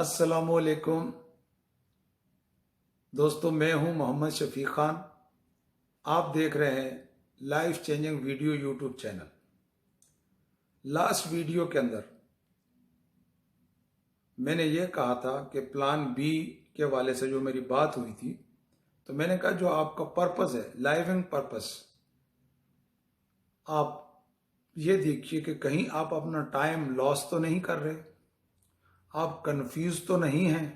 अस्सलामुअलैकुम दोस्तों, मैं हूं मोहम्मद शफीक खान। आप देख रहे हैं life changing video YouTube channel. Last video के अंदर मैंने ये कहा था कि प्लान बी के वाले से जो मेरी बात हुई थी, तो मैंने कहा जो आपका पर्पस है, लाइविंग पर्पस, आप ये देखिए कि कहीं आप अपना टाइम लॉस तो नहीं कर रहे, आप कंफ्यूज तो नहीं हैं,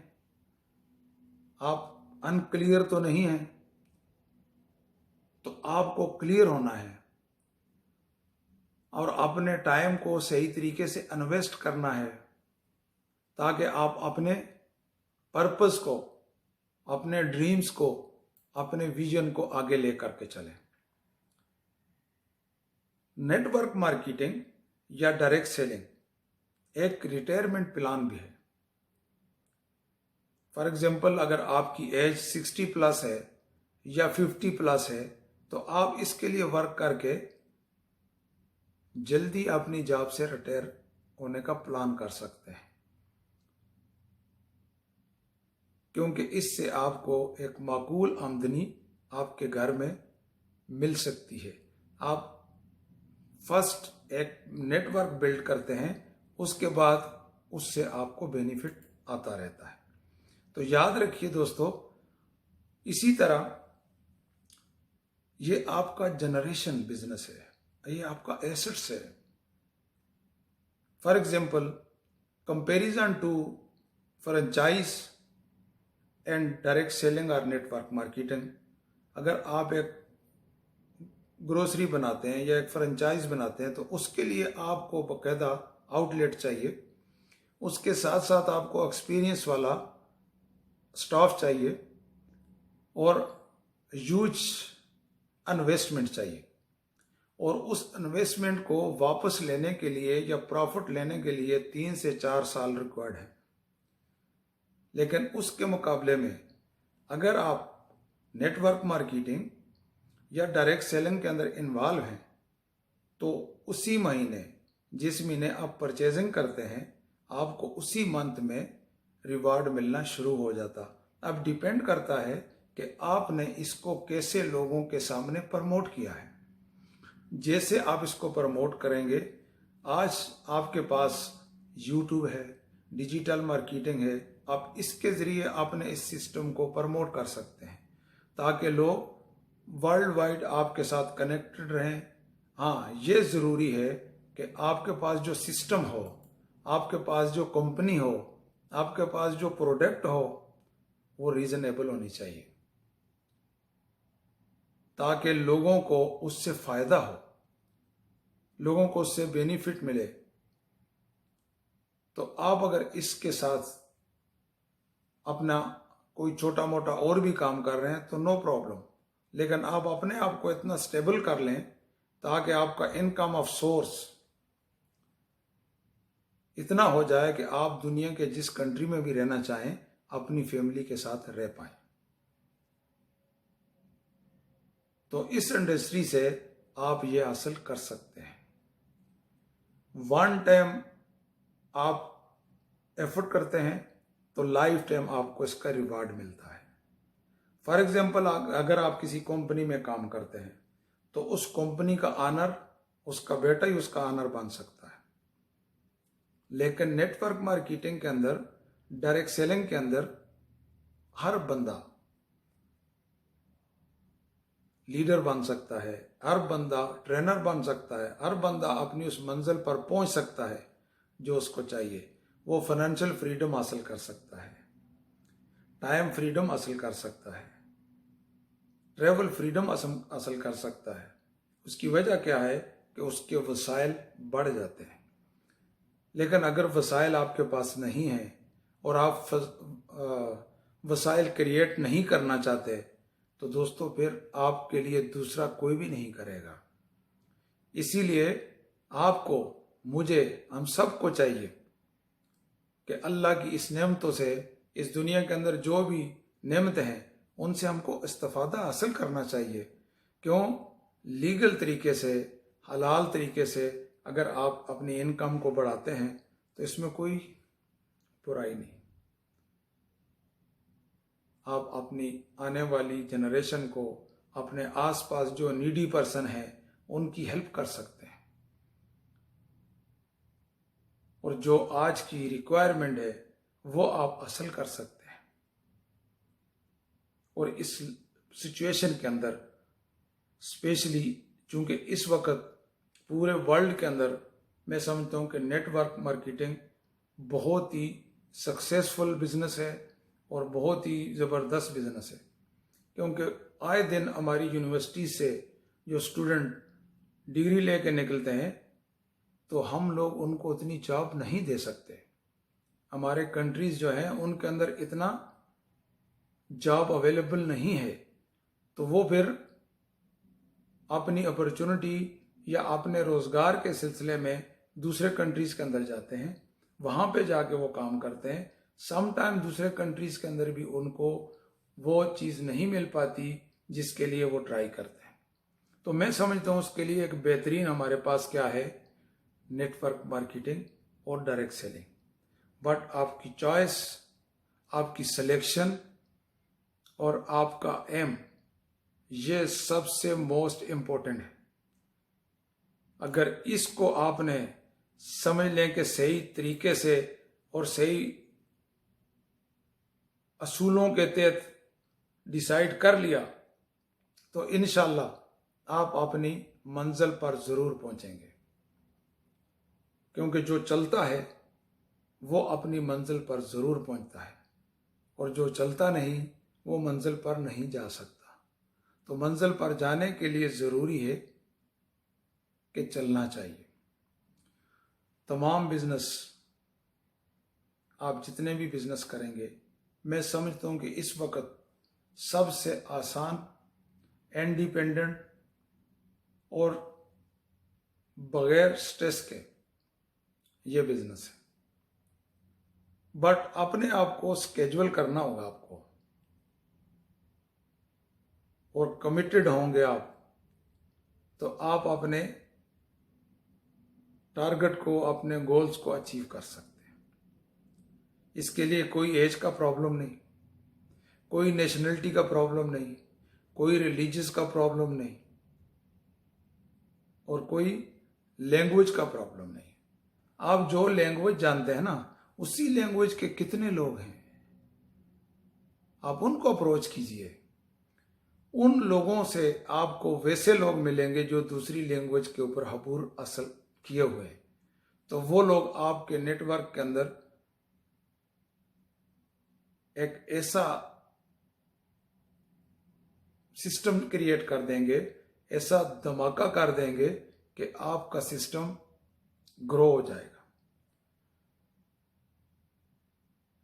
आप अनक्लियर तो नहीं हैं। तो आपको क्लियर होना है और अपने टाइम को सही तरीके से इन्वेस्ट करना है, ताकि आप अपने पर्पस को, अपने ड्रीम्स को, अपने विजन को आगे लेकर के चलें। नेटवर्क मार्केटिंग या डायरेक्ट सेलिंग एक रिटायरमेंट प्लान भी है। फॉर एग्जाम्पल, अगर आपकी एज 60 प्लस है या 50 प्लस है, तो आप इसके लिए वर्क करके जल्दी अपनी जॉब से रिटायर होने का प्लान कर सकते हैं, क्योंकि इससे आपको एक माकूल आमदनी आपके घर में मिल सकती है। आप फर्स्ट एक नेटवर्क बिल्ड करते हैं, उसके बाद उससे आपको बेनिफिट आता रहता है। तो याद रखिए दोस्तों, इसी तरह ये आपका जनरेशन बिजनेस है, ये आपका एसेट्स है। For example, comparison to franchise and direct selling और नेटवर्क मार्केटिंग, अगर आप एक ग्रोसरी बनाते हैं या एक फ्रेंचाइज बनाते हैं, तो उसके लिए आपको बाकायदा आउटलेट चाहिए, उसके साथ साथ आपको एक्सपीरियंस वाला स्टाफ चाहिए और ह्यूज इन्वेस्टमेंट चाहिए। और उस इन्वेस्टमेंट को वापस लेने के लिए या प्रॉफिट लेने के लिए 3 से 4 साल रिक्वायर्ड है। लेकिन उसके मुकाबले में अगर आप नेटवर्क मार्केटिंग या डायरेक्ट सेलिंग के अंदर इन्वॉल्व हैं, तो उसी महीने, जिस महीने आप परचेजिंग करते हैं, आपको उसी मंथ में रिवार्ड मिलना शुरू हो जाता। अब डिपेंड करता है कि आपने इसको कैसे लोगों के सामने प्रमोट किया है। जैसे आप इसको प्रमोट करेंगे, आज आपके पास यूट्यूब है, डिजिटल मार्केटिंग है, आप इसके ज़रिए आपने इस सिस्टम को प्रमोट कर सकते हैं, ताकि लोग वर्ल्ड वाइड आपके साथ कनेक्टेड रहें। हाँ, ये ज़रूरी है कि आपके पास जो सिस्टम हो, आपके पास जो कंपनी हो, आपके पास जो प्रोडक्ट हो, वो रीजनेबल होनी चाहिए, ताकि लोगों को उससे फायदा हो, लोगों को उससे बेनिफिट मिले। तो आप अगर इसके साथ अपना कोई छोटा मोटा और भी काम कर रहे हैं तो नो प्रॉब्लम, लेकिन आप अपने आप को इतना स्टेबल कर लें ताकि आपका इनकम ऑफ सोर्स इतना हो जाए कि आप दुनिया के जिस कंट्री में भी रहना चाहें, अपनी फैमिली के साथ रह पाएं। तो इस इंडस्ट्री से आप ये हासिल कर सकते हैं। वन टाइम आप एफर्ट करते हैं तो लाइफ टाइम आपको इसका रिवार्ड मिलता है। फॉर एग्जाम्पल, अगर आप किसी कंपनी में काम करते हैं, तो उस कंपनी का ऑनर, उसका बेटा ही उसका ऑनर बन सकता है। लेकिन नेटवर्क मार्केटिंग के अंदर, डायरेक्ट सेलिंग के अंदर, हर बंदा लीडर बन सकता है, हर बंदा ट्रेनर बन सकता है, हर बंदा अपनी उस मंजिल पर पहुंच सकता है जो उसको चाहिए। वो फाइनेंशियल फ्रीडम हासिल कर सकता है, टाइम फ्रीडम हासिल कर सकता है, ट्रेवल फ्रीडम हासिल कर सकता है। उसकी वजह क्या है कि उसके वसाइल बढ़ जाते हैं। लेकिन अगर वसाइल आपके पास नहीं है और आप वसाइल क्रिएट नहीं करना चाहते, तो दोस्तों फिर आपके लिए दूसरा कोई भी नहीं करेगा। इसीलिए आपको, मुझे, हम सबको चाहिए कि अल्लाह की इस नेमतों से, इस दुनिया के अंदर जो भी नेमतें हैं, उनसे हमको इस्तिफादा हासिल करना चाहिए। क्यों? लीगल तरीके से, हलाल तरीके से अगर आप अपनी इनकम को बढ़ाते हैं तो इसमें कोई बुराई नहीं। आप अपनी आने वाली जनरेशन को, अपने आसपास जो नीडी पर्सन है उनकी हेल्प कर सकते हैं। और जो आज की रिक्वायरमेंट है वो आप हासिल कर सकते हैं। और इस सिचुएशन के अंदर स्पेशली चूंकि इस वक्त पूरे वर्ल्ड के अंदर मैं समझता हूँ कि नेटवर्क मार्केटिंग बहुत ही सक्सेसफुल बिजनेस है और बहुत ही ज़बरदस्त बिजनेस है, क्योंकि आए दिन हमारी यूनिवर्सिटी से जो स्टूडेंट डिग्री लेके निकलते हैं तो हम लोग उनको उतनी जॉब नहीं दे सकते। हमारे कंट्रीज जो हैं उनके अंदर इतना जॉब अवेलेबल नहीं है, तो वो फिर अपनी अपॉर्चुनिटी या अपने रोजगार के सिलसिले में दूसरे कंट्रीज के अंदर जाते हैं, वहां पे जाके वो काम करते हैं। सम टाइम दूसरे कंट्रीज के अंदर भी उनको वो चीज़ नहीं मिल पाती जिसके लिए वो ट्राई करते हैं। तो मैं समझता हूँ उसके लिए एक बेहतरीन हमारे पास क्या है, नेटवर्क मार्केटिंग और डायरेक्ट सेलिंग। बट आपकी चॉइस, आपकी सिलेक्शन और आपका एम, ये सबसे मोस्ट इम्पोर्टेंट है। अगर इसको आपने समझ लें कि सही तरीके से और सही असूलों के तहत डिसाइड कर लिया तो इंशाल्लाह आप अपनी मंजिल पर ज़रूर पहुंचेंगे, क्योंकि जो चलता है वो अपनी मंजिल पर ज़रूर पहुंचता है और जो चलता नहीं वो मंजिल पर नहीं जा सकता। तो मंजिल पर जाने के लिए ज़रूरी है कि चलना चाहिए। तमाम बिजनेस, आप जितने भी बिजनेस करेंगे, मैं समझता हूँ कि इस वक्त सबसे आसान, इंडिपेंडेंट और बगैर स्ट्रेस के ये बिजनेस है। बट अपने आप को स्केड्यूल करना होगा आपको, और कमिटेड होंगे आप तो आप अपने टारगेट को, अपने गोल्स को अचीव कर सकते हैं। इसके लिए कोई एज का प्रॉब्लम नहीं, कोई नेशनलिटी का प्रॉब्लम नहीं, कोई रिलीजियस का प्रॉब्लम नहीं और कोई लैंग्वेज का प्रॉब्लम नहीं। आप जो लैंग्वेज जानते हैं ना, उसी लैंग्वेज के कितने लोग हैं, आप उनको अप्रोच कीजिए। उन लोगों से आपको वैसे लोग मिलेंगे जो दूसरी लैंग्वेज के ऊपर हबूर असल किए हुए हैं, तो वो लोग आपके नेटवर्क के अंदर एक ऐसा सिस्टम क्रिएट कर देंगे, ऐसा धमाका कर देंगे कि आपका सिस्टम ग्रो हो जाएगा।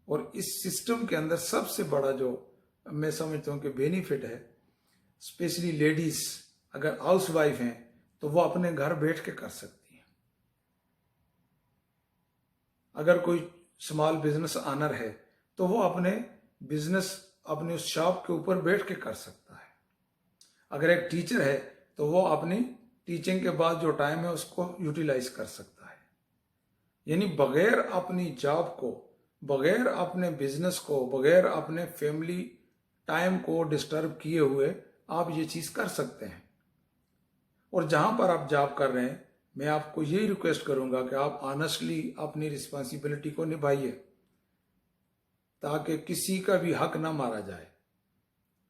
और इस सिस्टम के अंदर सबसे बड़ा जो मैं समझता हूं कि बेनिफिट है, स्पेशली लेडीज अगर हाउस वाइफ हैं तो वो अपने घर बैठ के कर सकती हैं। अगर कोई स्मॉल बिजनेस ऑनर है तो वो अपने बिजनेस, अपने उस शॉप के ऊपर बैठ के कर सकता है। अगर एक टीचर है तो वो अपनी टीचिंग के बाद जो टाइम है उसको यूटिलाइज कर सकता है। यानी बगैर अपनी जॉब को, बगैर अपने बिजनेस को, बगैर अपने फैमिली टाइम को डिस्टर्ब किए हुए आप ये चीज कर सकते हैं। और जहां पर आप जॉब कर रहे हैं, मैं आपको यही रिक्वेस्ट करूंगा कि आप ऑनेस्टली अपनी रिस्पॉन्सिबिलिटी को निभाइए, ताकि किसी का भी हक ना मारा जाए।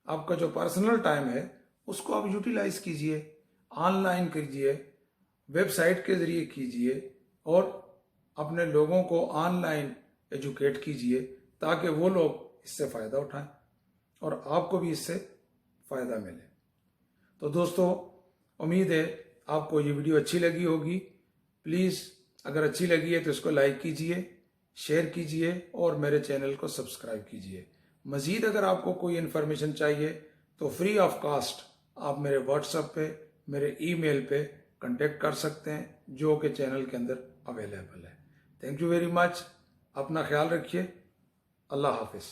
आपका जो पर्सनल टाइम है उसको आप यूटिलाइज कीजिए, ऑनलाइन कीजिए, वेबसाइट के जरिए कीजिए और अपने लोगों को ऑनलाइन एजुकेट कीजिए, ताकि वो लोग इससे फ़ायदा उठाएं और आपको भी इससे फ़ायदा मिले। तो दोस्तों, उम्मीद है आपको ये वीडियो अच्छी लगी होगी। प्लीज़ अगर अच्छी लगी है तो इसको लाइक कीजिए, शेयर कीजिए और मेरे चैनल को सब्सक्राइब कीजिए। मज़ीद अगर आपको कोई इन्फॉर्मेशन चाहिए तो फ्री ऑफ कास्ट आप मेरे व्हाट्सएप पे, मेरे ईमेल पे कांटेक्ट कर सकते हैं, जो कि चैनल के अंदर अवेलेबल है। Thank you very much. अपना ख्याल रखिए। अल्लाह हाफिज़।